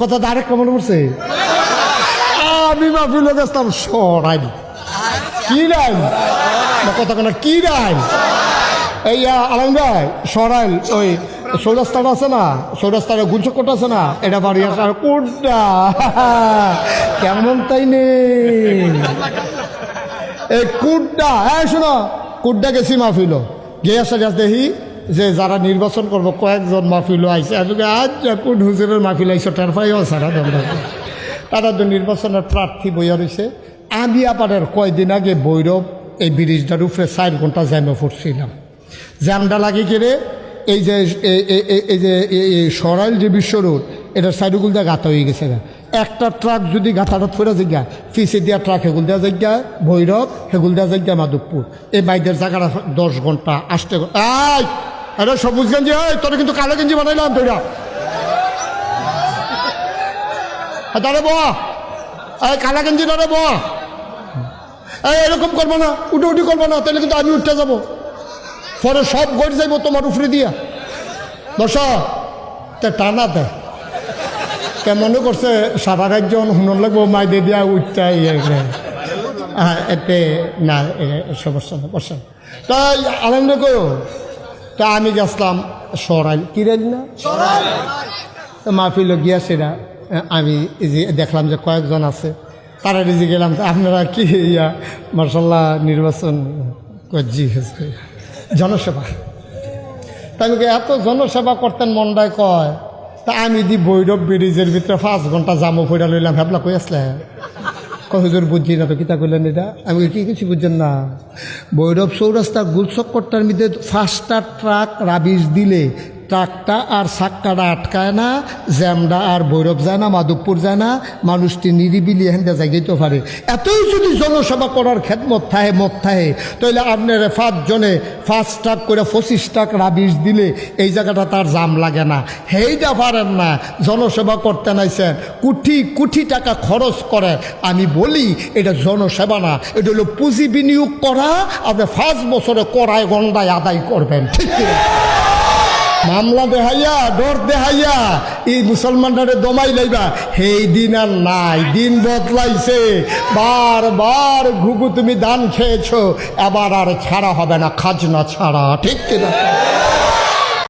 কথা আরেক মনে পড়ছে আমি মাহফিল গেছিলাম সরাইল কি রাইল কথা কেন কি রাইল এই আলম ভাই সরাইল ওই সৌরাস্তাটা আছে না সৌরাস্তাটা গুলচক্করটা আছে না এটা বাড়ি আসে আর কোনটা কেমন তাই নেই এই কুড্ডা হ্যাঁ শোনো কুড্ডা গেছি মাহফিল গিয়ে আসা গাছ দেখি যে যারা নির্বাচন করবো কয়েকজন মাহফিল আইসে আজ কোন হুজুরের মাহফিল আইসো টার পাইও সারা তারা তো নির্বাচনের প্রার্থী বইয়া রয়েছে আমি আবার কয়দিন আগে বৈরব এই ব্রিজটার উপরে 4 ঘন্টা জ্যামে পড়ছিলাম জ্যামটা লাগে কেড়ে এই যে এই যে সরাইল যে বিশ্ব রোড এটার সাইডগুল দিয়ে গাঁথা হয়ে গেছে একটা ট্রাক যদি গাঁথাটা ফেরা জায়গা পিছিয়ে দিয়া ট্রাক হেগুল দেওয়া জায়গা ভৈরব হেগুল দেওয়া জায়গা মাধবপুর এই বাইদের জায়গাটা 10 ঘন্টা আসতে আয় আরে সবুজ গেঞ্জি হয় তোরা কিন্তু কালো গেঞ্জি বানাইলাম তোরা দাঁড়ে বয়া এই কালা গেঞ্জি দাঁড়ে বয়া এরকম করবো না উঠি করবো না তাহলে কিন্তু আমি উঠতে যাবো পরে সব গড়ে যাইব তোমার উপরে দিয়া বসা তে টানা দেয় কে মনে করছে সারা একজন হুনর লাগবো মাইদে দিয়া উঠতে এতে না সমস্যা না বসা তাই আনন্দ করো তা আমি গেছিলাম সরাইল কি রাইল না মাহফিল গিয়াছিরা আমি যে দেখলাম যে কয়েকজন আছে তারা রিজি গেলাম আপনারা কি ইয়া মার্শাল্লাহ নির্বাচন জি হয়েছে জনসেবা তাই আমি এত জনসেবা করতেন মনটায় কয় তা আমি দি বৈরব ব্রিজের ভিতরে 5 ঘন্টা জামো ফইরা লইলাম হেবলা কই আসলে হুজুর বুঝছি না তো কিতা কইলেন এটা আমি কি কিছু বুঝছেন না বৈরব চৌরাস্তা গুলচক্করটার মধ্যে 5টা ট্রাক রাবিশ দিলে ট্রাকটা আর সাক্কাটা আটকায় না জ্যামটা আর ভৈরব যায় না মাধবপুর যায় না মানুষটি নিরিবিলি হেনটা জায়গাইতে পারে এতই যদি জনসেবা করার খেদমত থাহে মত থাহে তাহলে আপনার 5 জনে 5 ট্রাক করে 25 ট্রাক রাবিশ দিলে এই জায়গাটা তার জাম লাগে না হেইটা পারেন না জনসেবা করতে নাইছেন কোটি টাকা খরচ করে আমি বলি এটা জনসেবা না এটা হলো পুঁজি বিনিয়োগ করা আপনি 5 বছরে করায় গন্ডায় আদায় করবেন ঠিক কিনা মামলা দেখাইয়া ডর দেখাইয়া এই মুসলমানটারে দমাই লাইবা সেই দিন আর নাই দিন বদলাইছে বারবার ঘুঘু তুমি দান খেয়েছো এবার আর ছাড়া হবে না খাজনা ছাড়া ঠিক কিনা